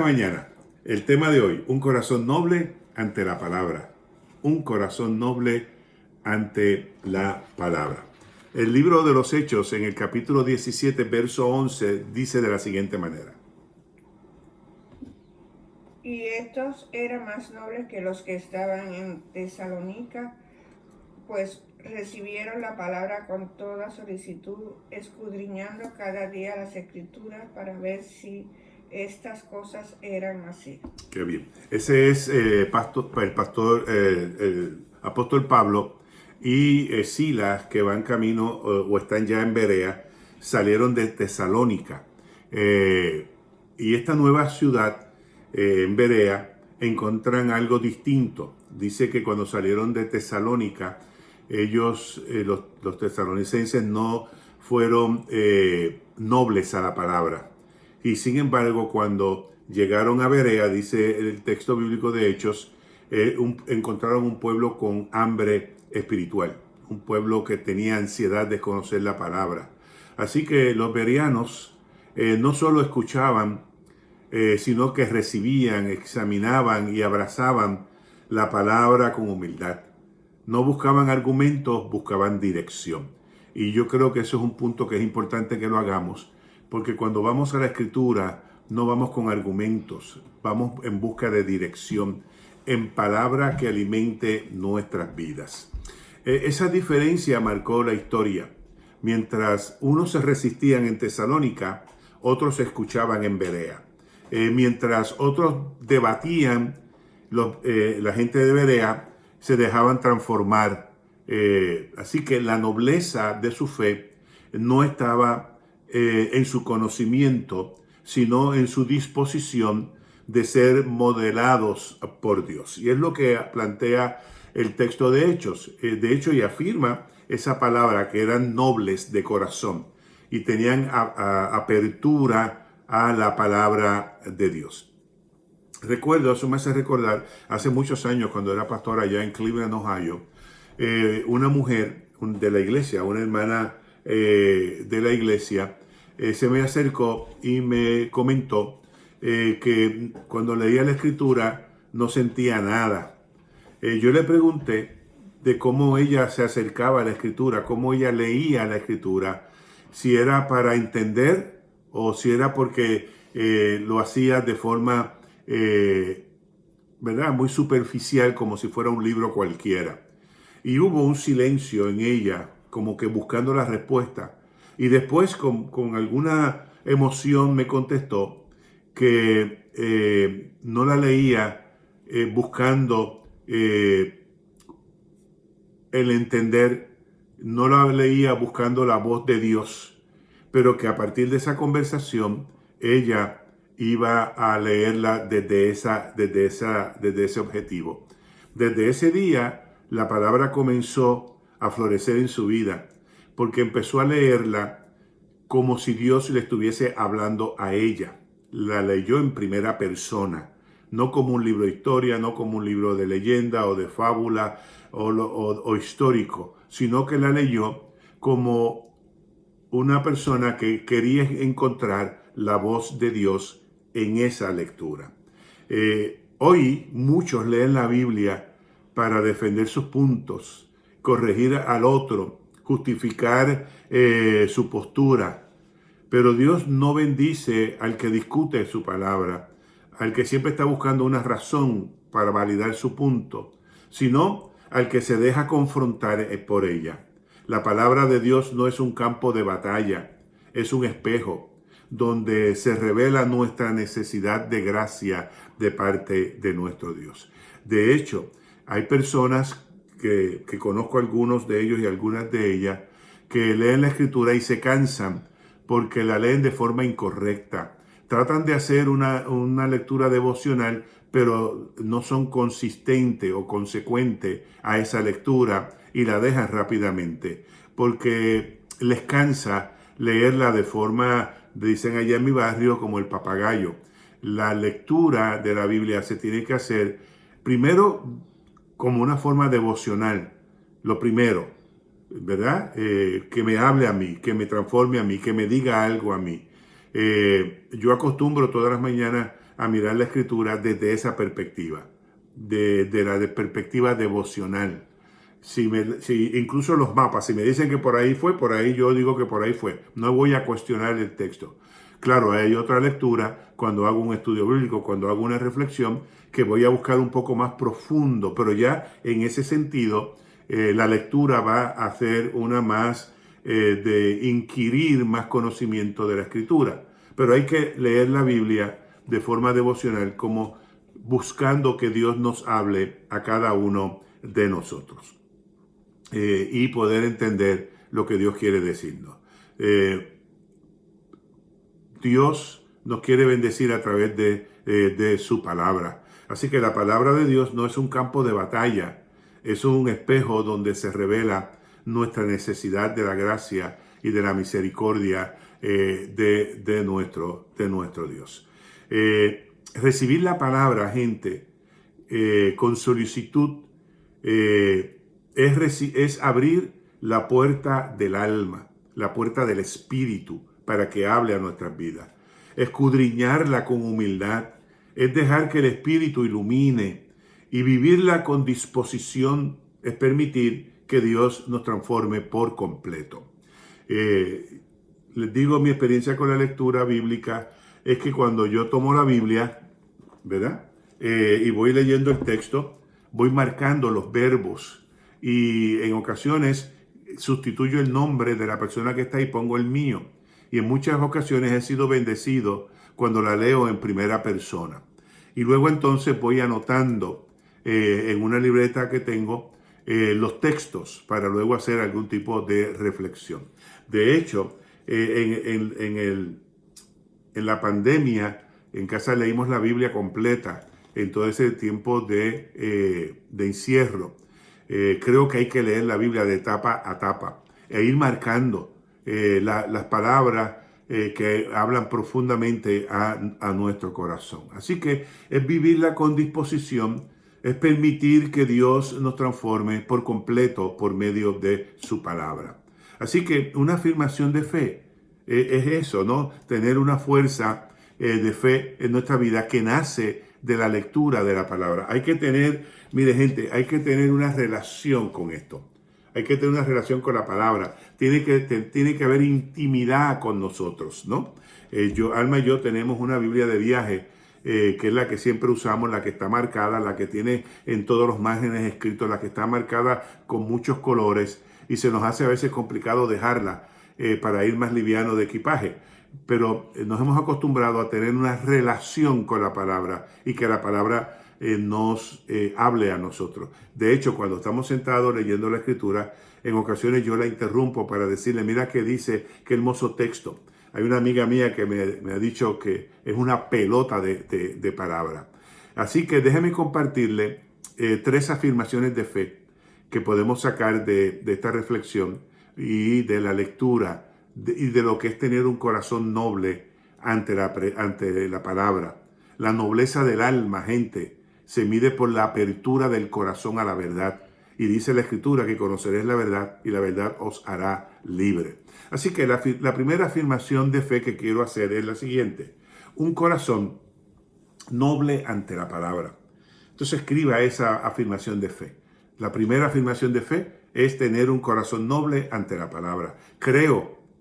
Mañana, el tema de hoy, un corazón noble ante la palabra. Un corazón noble ante la palabra. El libro de los Hechos, en el capítulo 17, verso 11, dice de la siguiente manera. Y estos eran más nobles que los que estaban en Tesalónica, pues recibieron la palabra con toda solicitud, escudriñando cada día las escrituras para ver si estas cosas eran así. Qué bien. Ese es el apóstol Pablo y Silas, que van camino o están ya en Berea, salieron de Tesalónica. Y esta nueva ciudad, en Berea, encuentran algo distinto. Dice que cuando salieron de Tesalónica, ellos, los tesalonicenses, no fueron nobles a la palabra. Y sin embargo, cuando llegaron a Berea, dice el texto bíblico de Hechos, encontraron un pueblo con hambre espiritual, un pueblo que tenía ansiedad de conocer la palabra. Así que los bereanos no solo escuchaban, sino que recibían, examinaban y abrazaban la palabra con humildad. No buscaban argumentos, buscaban dirección. Y yo creo que eso es un punto que es importante que lo hagamos, porque cuando vamos a la Escritura no vamos con argumentos, vamos en busca de dirección, en palabra que alimente nuestras vidas. Esa diferencia marcó la historia. Mientras unos se resistían en Tesalónica, otros escuchaban en Berea. Mientras otros debatían, la gente de Berea se dejaban transformar. Así que la nobleza de su fe no estaba en su conocimiento, sino en su disposición de ser modelados por Dios. Y es lo que plantea el texto de Hechos. De hecho, y afirma esa palabra, que eran nobles de corazón y tenían apertura a la palabra de Dios. Recuerdo, eso me hace recordar, hace muchos años cuando era pastor allá en Cleveland, Ohio, una mujer de la iglesia, una hermana de la iglesia, se me acercó y me comentó que cuando leía la escritura no sentía nada. Yo le pregunté de cómo ella se acercaba a la escritura, cómo ella leía la escritura, si era para entender o si era porque lo hacía de forma, ¿verdad?, muy superficial, como si fuera un libro cualquiera. Y hubo un silencio en ella, como que buscando la respuesta. Y después, con alguna emoción, me contestó que no la leía buscando el entender, no la leía buscando la voz de Dios, pero que a partir de esa conversación ella iba a leerla desde ese objetivo. Desde ese día la palabra comenzó a florecer en su vida, porque empezó a leerla como si Dios le estuviese hablando a ella. La leyó en primera persona, no como un libro de historia, no como un libro de leyenda o de fábula o histórico, sino que la leyó como una persona que quería encontrar la voz de Dios en esa lectura. Hoy muchos leen la Biblia para defender sus puntos, corregir al otro, justificar su postura. Pero Dios no bendice al que discute su palabra, al que siempre está buscando una razón para validar su punto, sino al que se deja confrontar por ella. La palabra de Dios no es un campo de batalla, es un espejo donde se revela nuestra necesidad de gracia de parte de nuestro Dios. De hecho, hay personas que conozco, algunos de ellos y algunas de ellas, que leen la escritura y se cansan porque la leen de forma incorrecta. Tratan de hacer una lectura devocional, pero no son consistentes o consecuentes a esa lectura y la dejan rápidamente, porque les cansa leerla de forma, dicen allá en mi barrio, como el papagayo. La lectura de la Biblia se tiene que hacer primero como una forma devocional, lo primero, ¿verdad? Que me hable a mí, que me transforme a mí, que me diga algo a mí. Yo acostumbro todas las mañanas a mirar la Escritura desde esa perspectiva, de la perspectiva devocional. Si incluso los mapas, si me dicen que por ahí fue, por ahí yo digo que por ahí fue. No voy a cuestionar el texto. Claro, hay otra lectura cuando hago un estudio bíblico, cuando hago una reflexión, que voy a buscar un poco más profundo, pero ya en ese sentido, la lectura va a hacer una más de inquirir más conocimiento de la Escritura. Pero hay que leer la Biblia de forma devocional, como buscando que Dios nos hable a cada uno de nosotros. Y poder entender lo que Dios quiere decirnos. Dios nos quiere bendecir a través de su palabra. Así que la palabra de Dios no es un campo de batalla, es un espejo donde se revela nuestra necesidad de la gracia y de la misericordia de nuestro Dios. Recibir la palabra, gente, con solicitud, es abrir la puerta del alma, la puerta del espíritu, para que hable a nuestras vidas. Escudriñarla con humildad es dejar que el Espíritu ilumine, y vivirla con disposición es permitir que Dios nos transforme por completo. Les digo, mi experiencia con la lectura bíblica es que cuando yo tomo la Biblia, ¿verdad? Y voy leyendo el texto, voy marcando los verbos, y en ocasiones sustituyo el nombre de la persona que está y pongo el mío. Y en muchas ocasiones he sido bendecido cuando la leo en primera persona. Y luego entonces voy anotando en una libreta que tengo los textos para luego hacer algún tipo de reflexión. De hecho, en la pandemia, en casa leímos la Biblia completa en todo ese tiempo de encierro. Creo que hay que leer la Biblia de tapa a tapa e ir marcando las palabras que hablan profundamente a nuestro corazón. Así que es vivirla con disposición, es permitir que Dios nos transforme por completo por medio de su palabra. Así que una afirmación de fe es eso, ¿no? Tener una fuerza de fe en nuestra vida que nace de la lectura de la palabra. Hay que tener, mire gente, hay que tener una relación con esto. Hay que tener una relación con la palabra. Tiene que haber intimidad con nosotros, ¿no? Alma y yo tenemos una Biblia de viaje, que es la que siempre usamos, la que está marcada, la que tiene en todos los márgenes escritos, la que está marcada con muchos colores, y se nos hace a veces complicado dejarla para ir más liviano de equipaje. Pero nos hemos acostumbrado a tener una relación con la palabra y que la palabra nos hable a nosotros. De hecho, cuando estamos sentados leyendo la Escritura, en ocasiones yo la interrumpo para decirle, mira qué dice, qué hermoso texto. Hay una amiga mía que me ha dicho que es una pelota de palabra. Así que déjeme compartirle 3 afirmaciones de fe que podemos sacar de esta reflexión y de la lectura y de lo que es tener un corazón noble ante la palabra. La nobleza del alma, gente, se mide por la apertura del corazón a la verdad. Y dice la Escritura que conoceréis la verdad y la verdad os hará libre. Así que la primera afirmación de fe que quiero hacer es la siguiente: un corazón noble ante la palabra. Entonces escriba esa afirmación de fe. La primera afirmación de fe es tener un corazón noble ante la palabra.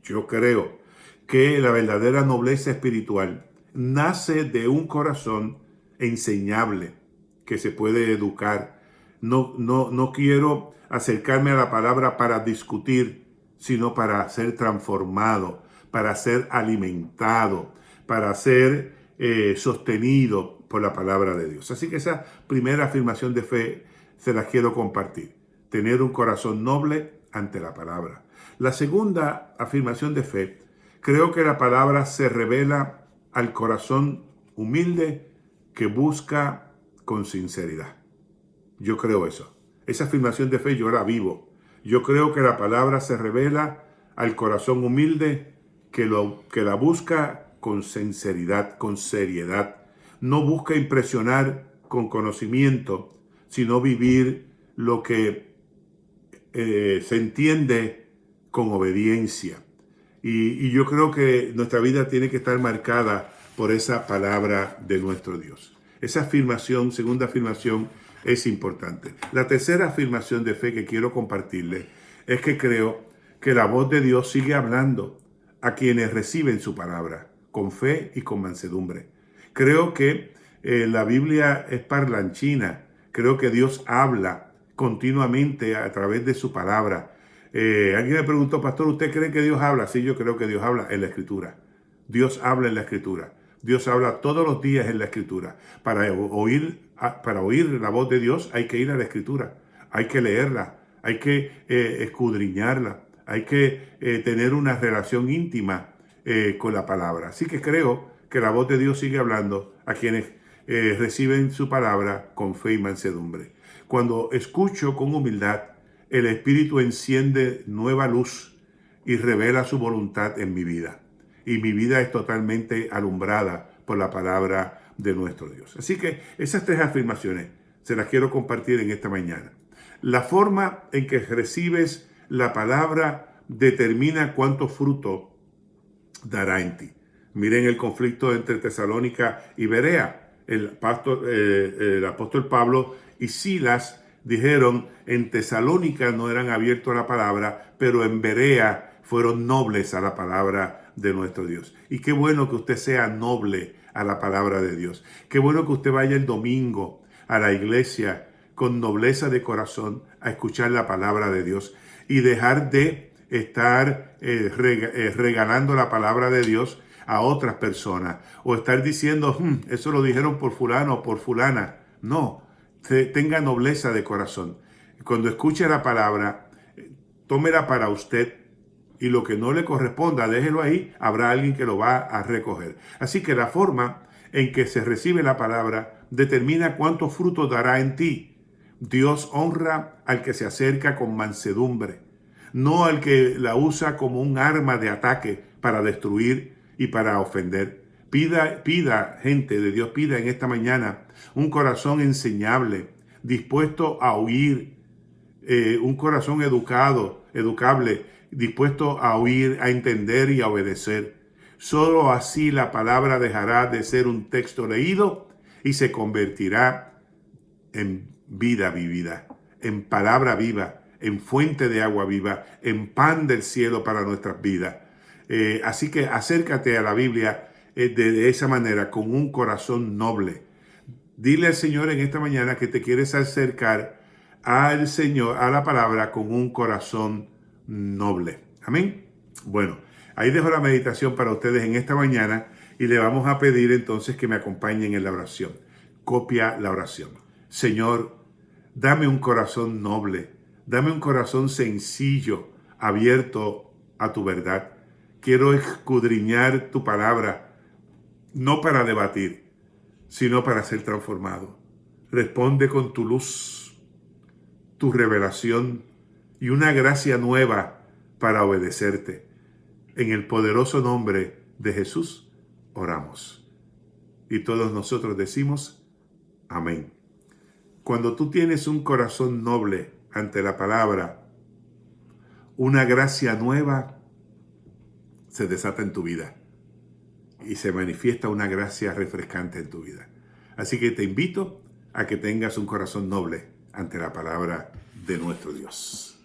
Yo creo que la verdadera nobleza espiritual nace de un corazón enseñable, que se puede educar. No quiero acercarme a la palabra para discutir, sino para ser transformado, para ser alimentado, para ser sostenido por la palabra de Dios. Así que esa primera afirmación de fe se la quiero compartir. Tener un corazón noble ante la palabra. La segunda afirmación de fe, creo que la palabra se revela al corazón humilde que busca con sinceridad. Yo creo eso. Esa afirmación de fe yo la vivo. Yo creo que la palabra se revela al corazón humilde que la busca con sinceridad, con seriedad. No busca impresionar con conocimiento, sino vivir lo que se entiende con obediencia. Y yo creo que nuestra vida tiene que estar marcada por esa palabra de nuestro Dios. Esa afirmación, segunda afirmación, es importante. La tercera afirmación de fe que quiero compartirles es que creo que la voz de Dios sigue hablando a quienes reciben su palabra, con fe y con mansedumbre. Creo que la Biblia es parlanchina. Creo que Dios habla continuamente a través de su palabra. Alguien me preguntó, pastor, ¿usted cree que Dios habla? Sí, yo creo que Dios habla en la Escritura. Dios habla en la Escritura. Dios habla todos los días en la Escritura. Para oír la voz de Dios hay que ir a la Escritura. Hay que leerla. Hay que escudriñarla. Hay que tener una relación íntima con la palabra. Así que creo que la voz de Dios sigue hablando a quienes reciben su palabra con fe y mansedumbre. Cuando escucho con humildad, el Espíritu enciende nueva luz y revela su voluntad en mi vida. Y mi vida es totalmente alumbrada por la palabra de nuestro Dios. Así que esas tres afirmaciones se las quiero compartir en esta mañana. La forma en que recibes la palabra determina cuánto fruto dará en ti. Miren el conflicto entre Tesalónica y Berea. El apóstol Pablo y Silas dijeron, en Tesalónica no eran abiertos a la palabra, pero en Berea fueron nobles a la palabra de nuestro Dios. Y qué bueno que usted sea noble a la palabra de Dios. Qué bueno que usted vaya el domingo a la iglesia con nobleza de corazón a escuchar la palabra de Dios y dejar de estar regalando la palabra de Dios a otras personas o estar diciendo, eso lo dijeron por fulano o por fulana. No, tenga nobleza de corazón. Cuando escuche la palabra, tómela para usted y lo que no le corresponda, déjelo ahí, habrá alguien que lo va a recoger. Así que la forma en que se recibe la palabra determina cuánto fruto dará en ti. Dios honra al que se acerca con mansedumbre, no al que la usa como un arma de ataque para destruir y para ofender. Pida, gente de Dios, pida en esta mañana un corazón enseñable, dispuesto a oír, un corazón educable, dispuesto a oír, a entender y a obedecer. Solo así la palabra dejará de ser un texto leído y se convertirá en vida vivida, en palabra viva, en fuente de agua viva, en pan del cielo para nuestras vidas. Así que acércate a la Biblia de esa manera, con un corazón noble. Dile al Señor en esta mañana que te quieres acercar al Señor, a la palabra, con un corazón noble. Amén. Bueno, ahí dejo la meditación para ustedes en esta mañana y le vamos a pedir entonces que me acompañen en la oración. Copia la oración. Señor, dame un corazón noble, dame un corazón sencillo, abierto a tu verdad. Quiero escudriñar tu palabra, no para debatir, sino para ser transformado. Responde con tu luz, tu revelación y una gracia nueva para obedecerte. En el poderoso nombre de Jesús oramos. Y todos nosotros decimos amén. Cuando tú tienes un corazón noble ante la palabra, una gracia nueva se desata en tu vida y se manifiesta una gracia refrescante en tu vida. Así que te invito a que tengas un corazón noble ante la palabra de nuestro Dios.